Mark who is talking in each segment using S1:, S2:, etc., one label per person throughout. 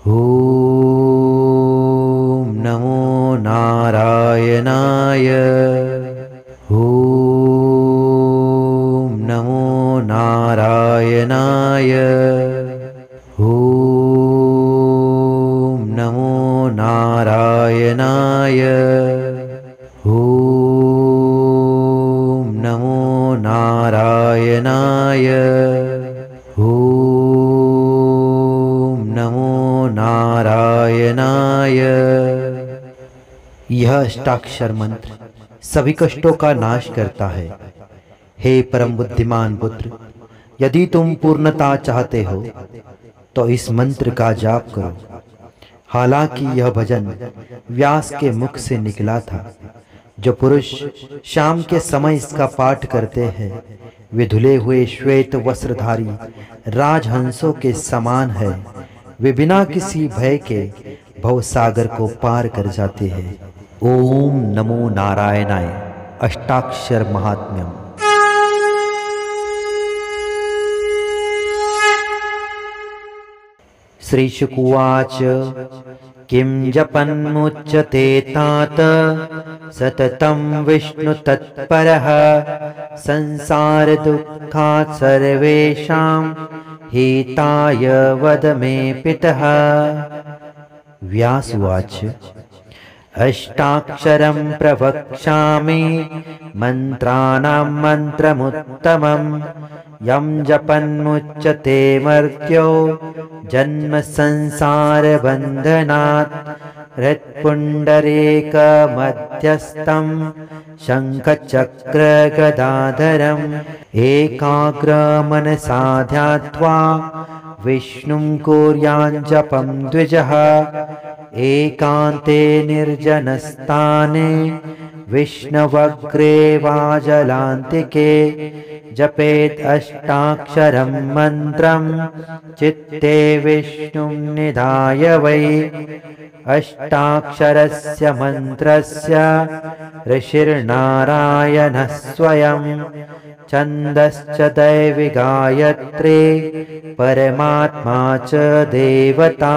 S1: ॐ नमो नारायणाय। ॐ नमो नारायणाय। ॐ नमो नारायणाय। ॐ नमो नारायणाय। ॐ नमो नारायणाय। यह अष्टाक्षर मंत्र सभी कष्टों का नाश करता है। हे परम बुद्धिमान पुत्र, यदि तुम पूर्णता चाहते हो तो इस मंत्र का जाप करो। हालांकि यह भजन व्यास के मुख से निकला था। जो पुरुष शाम के समय इसका पाठ करते हैं वे धुले हुए श्वेत वस्त्रधारी राजहंसों के समान है। वे बिना किसी भय के भवसागर को पार कर जाते हैं। ओम नमो नारायणाय। अष्टाक्षर महात्म्यम। श्री शुक उवाच किं जपन्मुच्यते तात सततं विष्णु तत्परः संसार दुःखात् सर्वेषां हिताय वद मे पितः। व्यास उवाच अष्टाक्षरं प्रवक्ष्यामि मंत्राणां मंत्रमुत्तमं यं जपन्मुच्यते मर्त्यो जन्म संसार बंधनात्। हृत्पुण्डरीकमध्यस्थं शङ्खचक्र गदाधरम् एकाग्रमनसा ध्यात्वा विष्णुं कुर्याञ्जपं द्विजः। एकान्ते निर्जनस्थाने विष्णवग्रे वा जलान्तिके जपेत् अष्टाक्षरं मन्त्रं चित्ते विष्णुं निधाय वै। अष्टाक्षरस्य मन्त्रस्य ऋषिर्नारायणः स्वयं छन्दश्च दैवी गायत्री परमात्मा च देवता।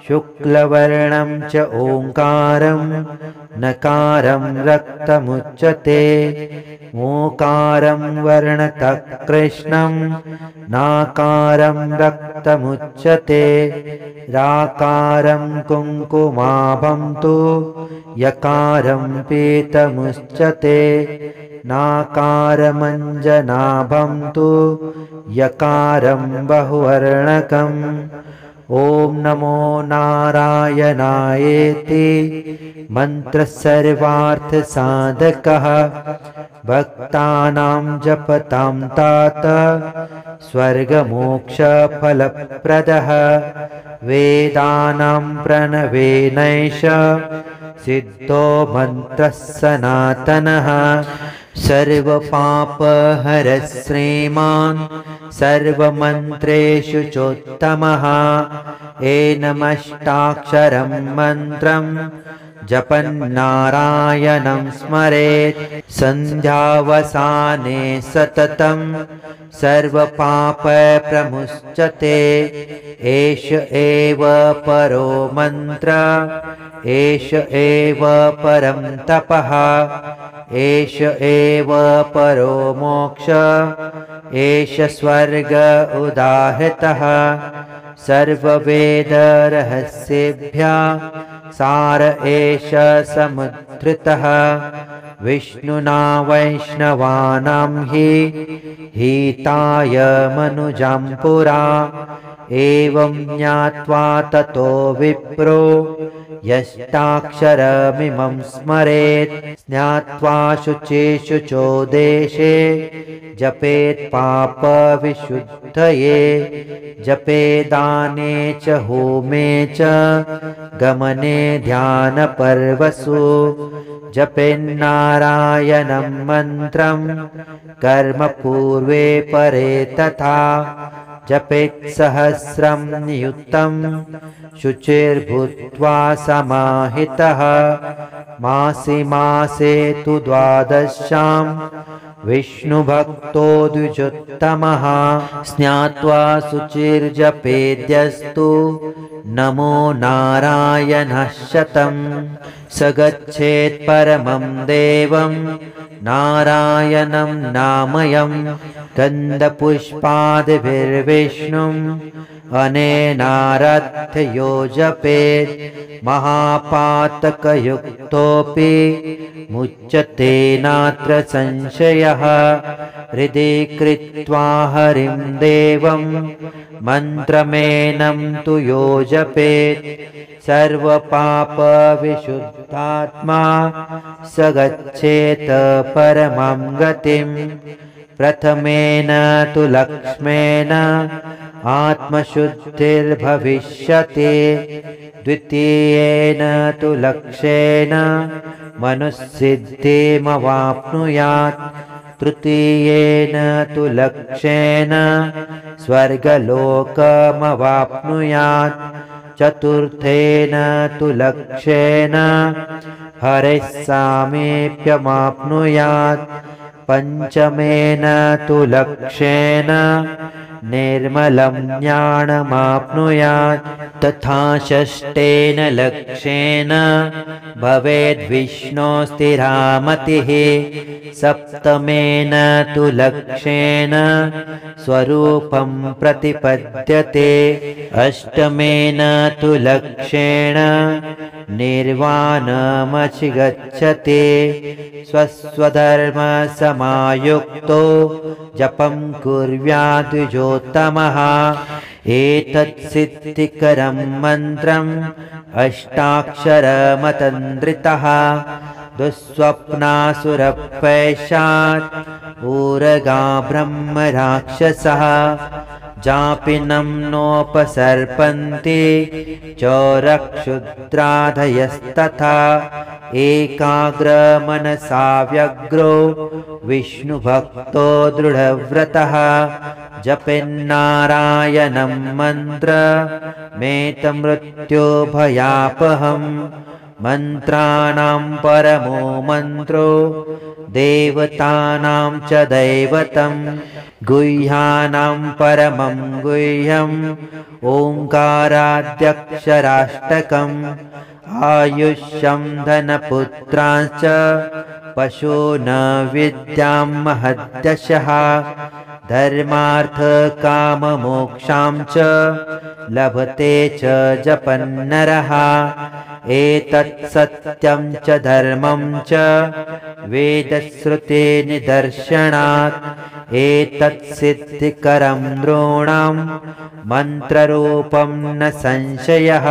S1: शुक्लवर्णं च ओंकारं नकारं रक्तमुच्यते मोकारं वर्णतः कृष्णं नाकारं रक्तमुच्यते राकारं कुङ्कुमाभं तु यकारं पीतमुच्यते नाकारमञ्जनाभं तु यकारं बहुवर्णकम्। ओम नमो नारायणायेति मंत्र सर्वार्थ साधकः भक्तानां जपतां तात स्वर्ग मोक्ष फलप्रदः। वेदानां प्रणवेनैष सिद्धो मंत्रः सनातनः। सर्वपापहरः श्रीमान् सर्वमन्त्रेषु चोत्तमः। एनमष्टाक्षरं मन्त्रं जपन्नारायणं स्मरेत् सन्ध्यावसाने सततं सर्वपापप्रमुच्यते। एष एव परो मन्त्र एष एव परं तपः एष एव परो मोक्ष एष स्वर्ग उदाहृतः। सर्ववेदरहस्येभ्यः सार एष समुद्धृतः। विष्णुना वैष्णवानां हि हिताय मनुजां पुरा। एवं ज्ञात्वा ततो विप्रो यष्टाक्षरमिमं स्मरेत्। ज्ञात्वा शुचिषु चोदेशे जपेत् पापविशुद्धये। जपेदाने च होमे च गमने ध्यानपर्वसु। जपेन्नारायणं मन्त्रं कर्म पूर्वे परे तथा। जपेत् सहस्रं नियुक्तं शुचिर्भूत्वा समाहितः। मासे मासे तु द्वादश्यां विष्णुभक्तो द्विजोत्तमः स्नात्वा शुचिर्जपेद्यस्तु नमो नारायणः शतं स गच्छेत् परमं देवं नारायणं नामयं गन्धपुष्पादिभिर्विष्णुम् अनेनाराध्यो जपेत् महापातकयुक्तोऽपि मुच्यते नात्र संशयः हृदि कृत्वा हरिं देवं मन्त्रमेनं तु यो जपेत् सर्वपापविशुद्धात्मा स गच्छेत् परमां गतिं प्रथमेन तु लक्ष्मेण आत्मशुद्धिर्भविष्यति द्वितीयेन तु लक्ष्येन मनुस्सिद्धिमवाप्नुयात् तृतीयेन तु लक्ष्येन स्वर्गलोकमवाप्नुयात् चतुर्थेन तु लक्ष्येन हरेः सामीप्यमाप्नुयात् पंचमेन तु लक्ष्येन निर्मलं ज्ञानमाप्नुयात् तथा षष्ठेन लक्ष्येन भवेद्विष्णोस्थिरामतिः सप्तमेन तु लक्ष्येन स्वरूपं प्रतिपद्यते अष्टमेन तु लक्ष्येन निर्वाणमधिगच्छति स्वस्वधर्मसमायुक्तो जपं कुर्यात् द्विजोत्तमः एतत् सिद्धिकरं मन्त्रम् अष्टाक्षरमतन्द्रितः दुःस्वप्नासुरपैशात् ऊरगा ब्रह्म राक्षसः जापिनं नोपसर्पन्ति चोरक्षुद्राधयस्तथा एकाग्रमनसा व्यग्रो विष्णुभक्तो दृढव्रतः जपेन्नारायणं मन्त्रमेतमृत्युभयापहम् मन्त्राणां परमो मन्त्रो देवतानां च दैवतं गुह्यानां परमं गुह्यम् ओंकाराद्यक्षराष्टकम् आयुष्यं धनपुत्रांश्च पशून् विद्यां महद्यशः धर्मार्थ काममोक्षां च लभते च जपन्नरः एतत् सत्यं च धर्मं च वेदश्रुते निदर्शनात् एतत् सिद्धिकरं नॄणां मन्त्ररूपं न संशयः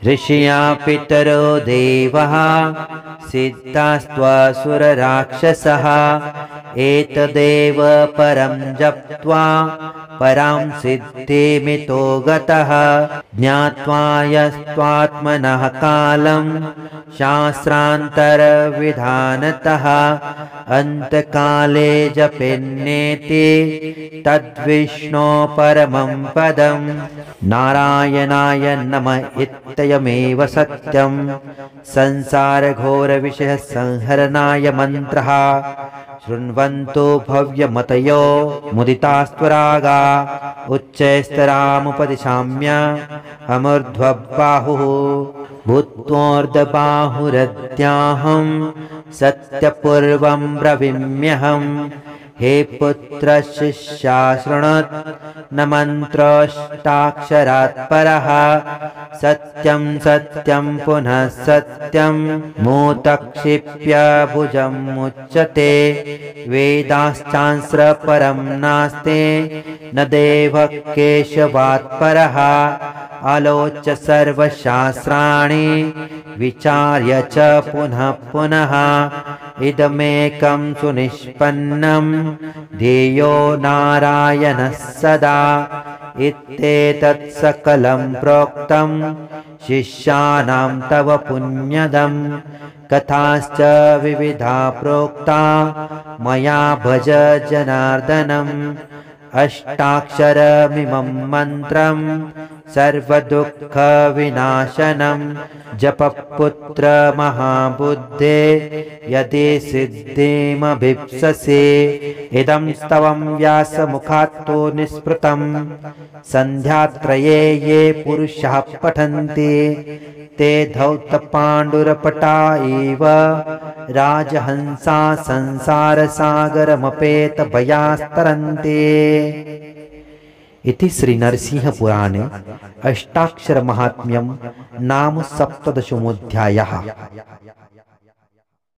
S1: ऋषिया पितरो देवः सिद्धास्त्वसुरराक्षसः एतदेव परं जप्त्वा परां सिद्धिमितो गतः ज्ञात्वा यस्त्वात्मनः कालं शास्त्रान्तरविधानतः अन्तकाले जपेन्नेति तद्विष्णो परमं पदं नारायणाय नमः इत्ययमेव सत्यं संसारघोरविषयसंहरणाय मन्त्रः शृण्वन्तु भव्यमतयो मुदितास्त्वरागा उच्चैस्तरामुपदिशाम्य अमूर्ध्वबाहुः भूत्वोर्ध्वबाहुरद्याहं सत्यपूर्वं ब्रवीम्यहम् हे पुत्र शिष्या शृणुत न मन्त्रोऽष्टाक्षरात् परः सत्यं सत्यं पुनः सत्यं मूतक्षिप्य भुजमुच्यते वेदाश्चांस्र परं नास्ति न देवः केशवात् परः आलोच्य सर्वशास्त्राणि विचार्य च पुनः पुनः इदमेकं सुनिष्पन्नं ध्येयो नारायणः सदा इत्येतत् सकलं प्रोक्तं शिष्याणां तव पुण्यदम् कथाश्च विविधा प्रोक्ता मया भज जनार्दनम् अष्टाक्षरमिमं मन्त्रं सर्वदुःखविनाशनं जपपुत्र महाबुद्धे यदि सिद्धिमभीप्ससे। इदं स्तवं व्यासमुखात्तो निःस्पृतं सन्ध्यात्रये ये पुरुषाः पठन्ति ते धौतपाण्डुरपटा इव राजहंसा संसारसागरमपेतभयास्तरन्ते। इति श्री नरसिंह पुराणे अष्टाक्षर महात्म्यं नाम 17मोऽध्यायः।